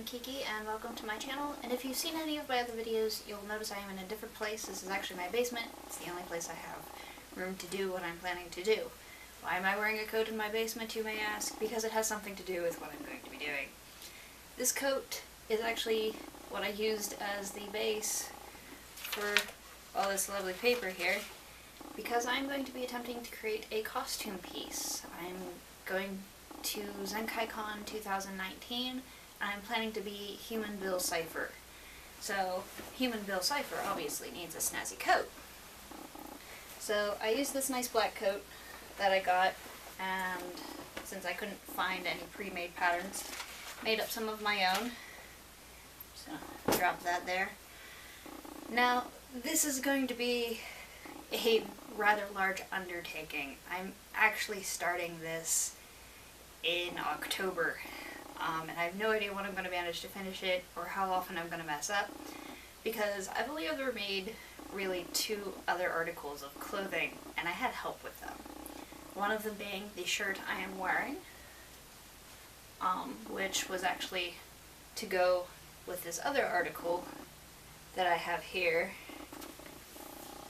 I'm Kiki, and welcome to my channel. And if you've seen any of my other videos, you'll notice I am in a different place. This is actually my basement. It's the only place I have room to do what I'm planning to do. Why am I wearing a coat in my basement, you may ask? Because it has something to do with what I'm going to be doing. This coat is actually what I used as the base for all this lovely paper here, because I'm going to be attempting to create a costume piece. I'm going to Zenkaikon 2019, and I'm planning to be Human Bill Cipher. So, Human Bill Cipher obviously needs a snazzy coat. So, I used this nice black coat that I got, and since I couldn't find any pre-made patterns, made up some of my own. So, drop that there. Now, this is going to be a rather large undertaking. I'm actually starting this in October, and I have no idea when I'm going to manage to finish it or how often I'm going to mess up, because I've only ever made really 2 other articles of clothing, and I had help with them. One of them being the shirt I am wearing, which was actually to go with this other article that I have here,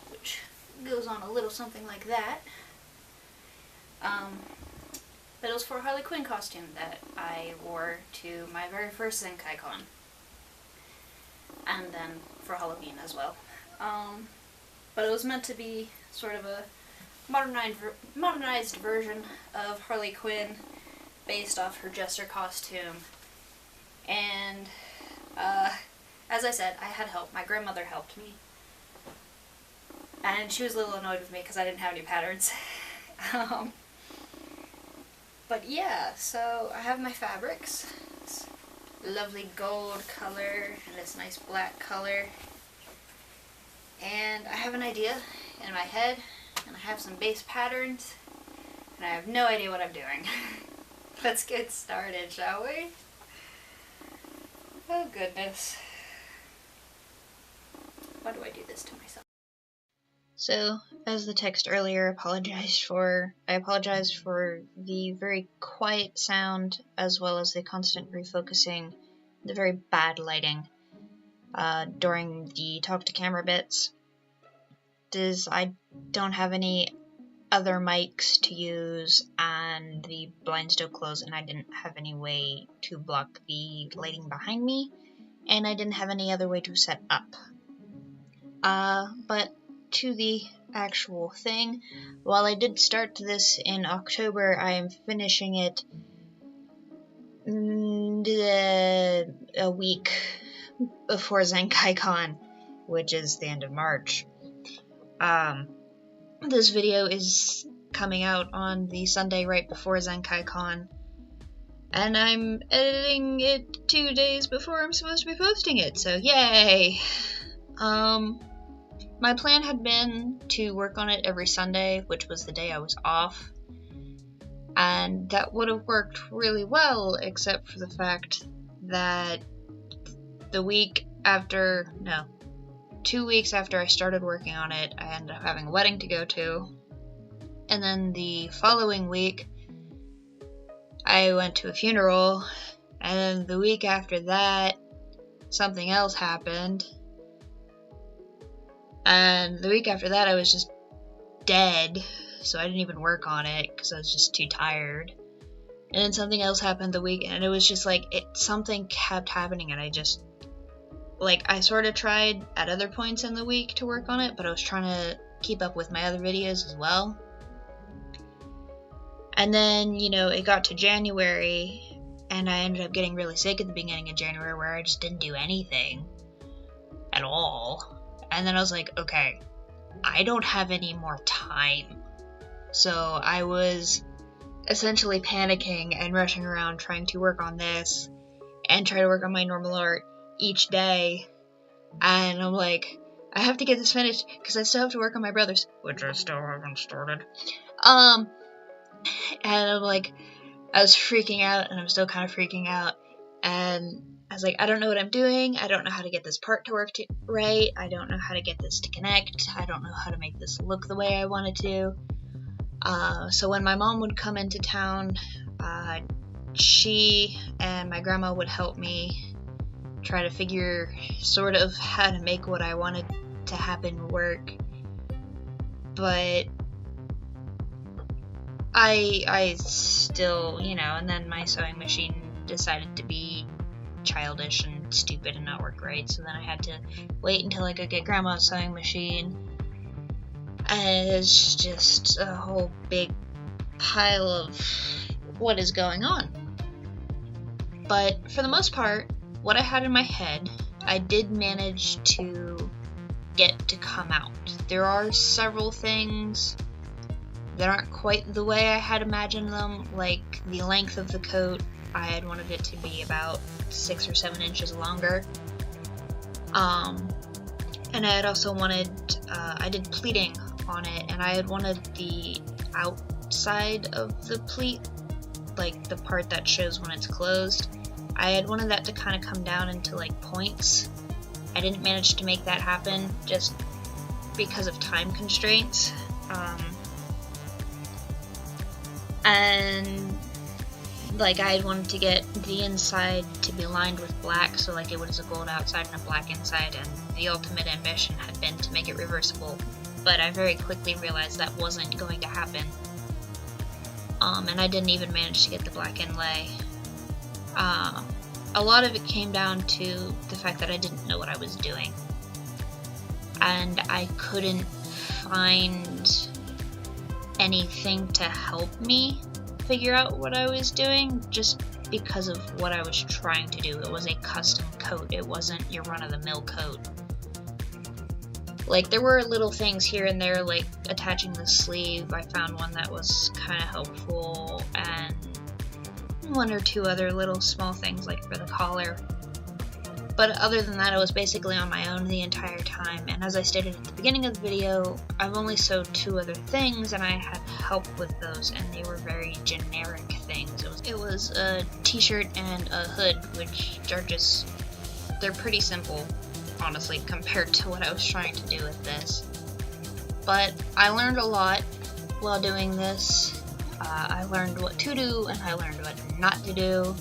which goes on a little something like that. But it was for a Harley Quinn costume that I wore to my very first Zenkaikon, and then for Halloween as well. But it was meant to be sort of a modernized version of Harley Quinn based off her jester costume. And as I said, I had help. My grandmother helped me, and she was a little annoyed with me because I didn't have any patterns. But yeah, so I have my fabrics. This lovely gold color and this nice black color. And I have an idea in my head, and I have some base patterns, and I have no idea what I'm doing. Let's get started, shall we? Oh goodness. Why do I do this to myself? So, as the text earlier I apologize for the very quiet sound, as well as the constant refocusing, the very bad lighting during the talk to camera bits. I don't have any other mics to use, and the blind's still closed, and I didn't have any way to block the lighting behind me, and I didn't have any other way to set up. But to the actual thing, while I did start this in October, I am finishing it a week before Zenkaikon, which is the end of March. This video is coming out on the Sunday right before Zenkaikon, and I'm editing it 2 days before I'm supposed to be posting it, so yay! My plan had been to work on it every Sunday, which was the day I was off, and that would have worked really well, except for the fact that 2 weeks after I started working on it, I ended up having a wedding to go to, and then the following week, I went to a funeral, and then the week after that, something else happened. And the week after that, I was just dead, so I didn't even work on it because I was just too tired. And then something else happened the week, and it was just like, something kept happening, and I sort of tried at other points in the week to work on it, but I was trying to keep up with my other videos as well. And then, it got to January, and I ended up getting really sick at the beginning of January, where I just didn't do anything at all. And then I was like, okay, I don't have any more time. So I was essentially panicking and rushing around trying to work on this and try to work on my normal art each day. And I'm like, I have to get this finished because I still have to work on my brother's, which I still haven't started. And I'm like, I was freaking out, and I'm still kind of freaking out. And I was like, I don't know what I'm doing. I don't know how to get this part to work right. I don't know how to get this to connect. I don't know how to make this look the way I want it to. So when my mom would come into town, she and my grandma would help me try to figure sort of how to make what I wanted to happen work. But I still, and then my sewing machine decided to be childish and stupid and not work right, so then I had to wait until I could get Grandma's sewing machine, and it's just a whole big pile of what is going on. But for the most part, what I had in my head, I did manage to get to come out. There are several things that aren't quite the way I had imagined them, like the length of the coat. I had wanted it to be about 6 or 7 inches longer. And I had also wanted, I did pleating on it, and I had wanted the outside of the pleat, like the part that shows when it's closed, I had wanted that to kind of come down into like points. I didn't manage to make that happen just because of time constraints. And like I had wanted to get the inside to be lined with black, so like it was a gold outside and a black inside, and the ultimate ambition had been to make it reversible, but I very quickly realized that wasn't going to happen. And I didn't even manage to get the black inlay. A lot of it came down to the fact that I didn't know what I was doing, and I couldn't find anything to help me figure out what I was doing, just because of what I was trying to do. It was a custom coat, it wasn't your run-of-the-mill coat. Like, there were little things here and there, like attaching the sleeve. I found one that was kind of helpful, and one or two other little small things like for the collar. But other than that, I was basically on my own the entire time, and as I stated at the beginning of the video, I've only sewed 2 other things, and I had help with those, and they were very generic things. It was a t-shirt and a hood, which are just, they're pretty simple, honestly, compared to what I was trying to do with this. But I learned a lot while doing this. I learned what to do, and I learned what not to do.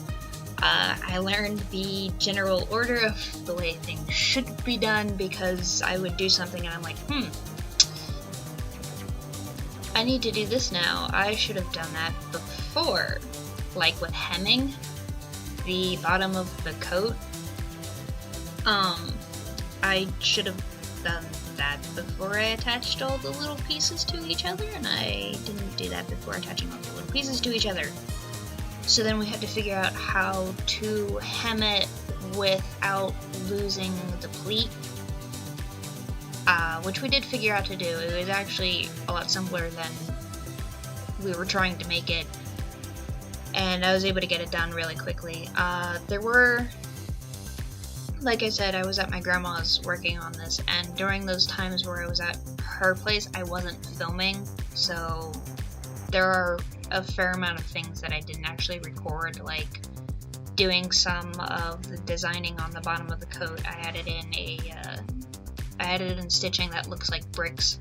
I learned the general order of the way things should be done, because I would do something and I'm like, I need to do this now. I should have done that before. Like with hemming the bottom of the coat, I should have done that before I attached all the little pieces to each other, and I didn't do that before attaching all the little pieces to each other. So then we had to figure out how to hem it without losing the pleat, which we did figure out to do. It was actually a lot simpler than we were trying to make it, and I was able to get it done really quickly. There were, like I said, I was at my grandma's working on this, and during those times where I was at her place, I wasn't filming, so there are a fair amount of things that I didn't actually record, like doing some of the designing on the bottom of the coat. I added in stitching that looks like bricks,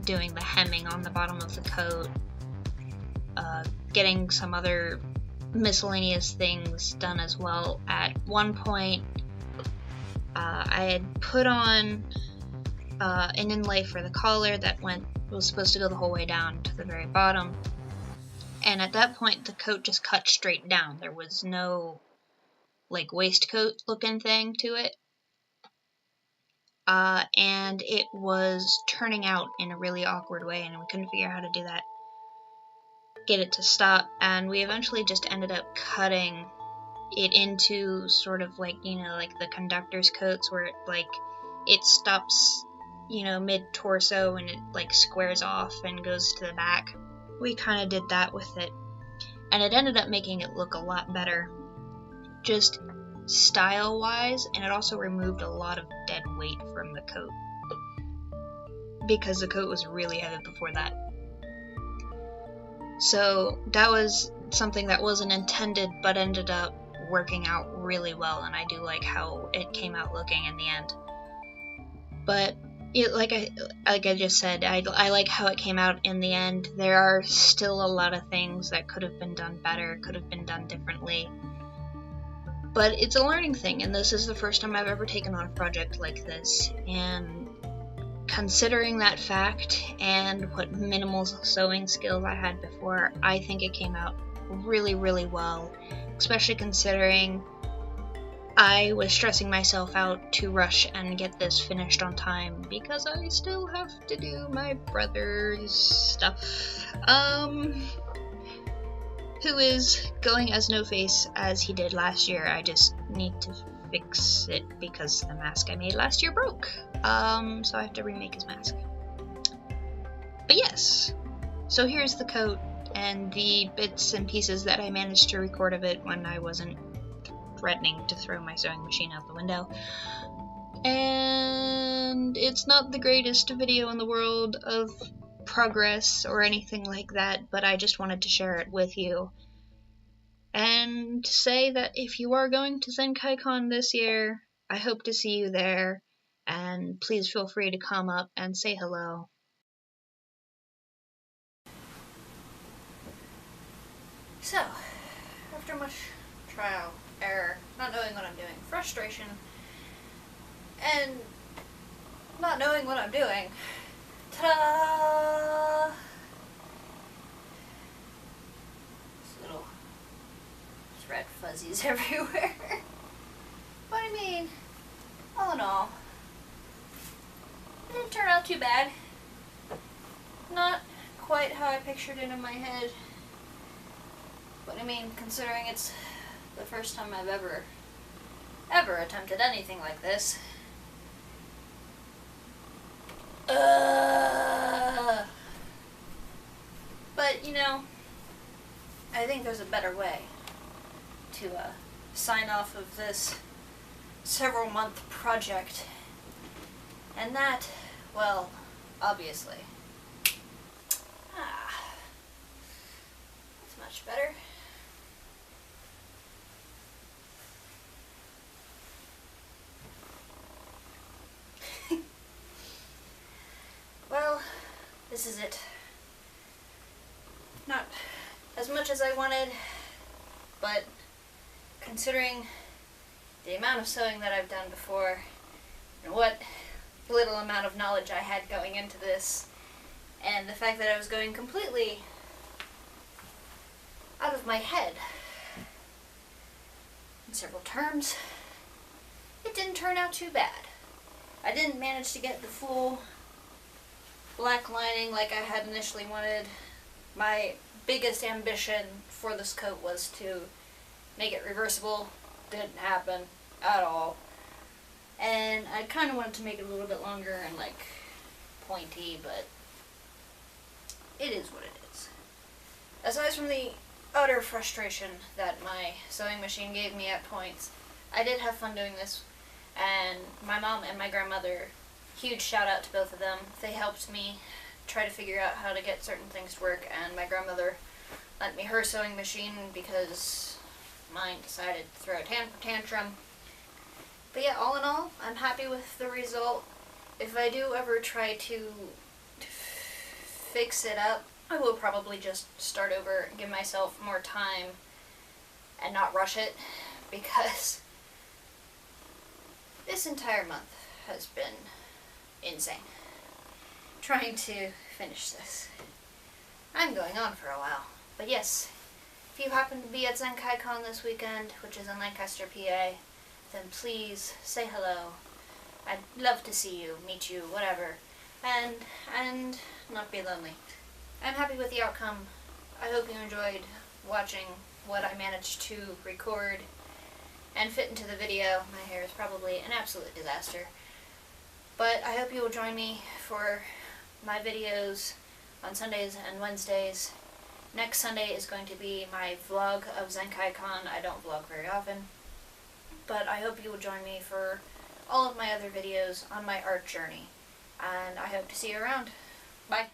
doing the hemming on the bottom of the coat, getting some other miscellaneous things done as well. At one point, I had put on an inlay for the collar that was supposed to go the whole way down to the very bottom, and at that point the coat just cut straight down. There was no like waistcoat looking thing to it, and it was turning out in a really awkward way, and we couldn't figure out how to do that, get it to stop, and we eventually just ended up cutting it into sort of like, like the conductor's coats, where it stops mid-torso and it like squares off and goes to the back. We kind of did that with it, and it ended up making it look a lot better, just style-wise, and it also removed a lot of dead weight from the coat, because the coat was really heavy before that. So that was something that wasn't intended, but ended up working out really well, and I do like how it came out looking in the end. But like I just said, I like how it came out in the end. There are still a lot of things that could have been done better, could have been done differently. But it's a learning thing, and this is the first time I've ever taken on a project like this, and considering that fact and what minimal sewing skills I had before, I think it came out really, really well, especially considering I was stressing myself out to rush and get this finished on time because I still have to do my brother's stuff, who is going as no face as he did last year. I just need to fix it because the mask I made last year broke. So I have to remake his mask. But yes, so here's the coat and the bits and pieces that I managed to record of it when I wasn't threatening to throw my sewing machine out the window. And it's not the greatest video in the world of progress or anything like that, but I just wanted to share it with you. And say that if you are going to Zenkaikon this year, I hope to see you there, and please feel free to come up and say hello. So, after much trial, error, not knowing what I'm doing, frustration, and not knowing what I'm doing, ta-da! These little thread fuzzies everywhere. But I mean, all in all, it didn't turn out too bad. Not quite how I pictured it in my head. But I mean, considering it's the first time I've ever attempted anything like this. But, you know, I think there's a better way to sign off of this several month project. And that, well, obviously. That's much better. Well, this is it. Not as much as I wanted, but considering the amount of sewing that I've done before, and what little amount of knowledge I had going into this, and the fact that I was going completely out of my head in several terms, it didn't turn out too bad. I didn't manage to get the full black lining like I had initially wanted. My biggest ambition for this coat was to make it reversible. Didn't happen at all. And I kind of wanted to make it a little bit longer and like pointy, but it is what it is. Aside from the utter frustration that my sewing machine gave me at points, I did have fun doing this, and my mom and my grandmother, huge shout out to both of them. They helped me try to figure out how to get certain things to work, and my grandmother lent me her sewing machine because mine decided to throw a tantrum. But yeah, all in all, I'm happy with the result. If I do ever try to fix it up, I will probably just start over, give myself more time, and not rush it, because this entire month has been insane trying to finish this. I'm going on for a while. But yes, if you happen to be at Zenkaikon this weekend, which is in Lancaster, PA, then please say hello. I'd love to see you, meet you, whatever, and not be lonely. I'm happy with the outcome. I hope you enjoyed watching what I managed to record and fit into the video. My hair is probably an absolute disaster. But I hope you will join me for my videos on Sundays and Wednesdays. Next Sunday is going to be my vlog of Zenkaikon. I don't vlog very often. But I hope you will join me for all of my other videos on my art journey. And I hope to see you around. Bye.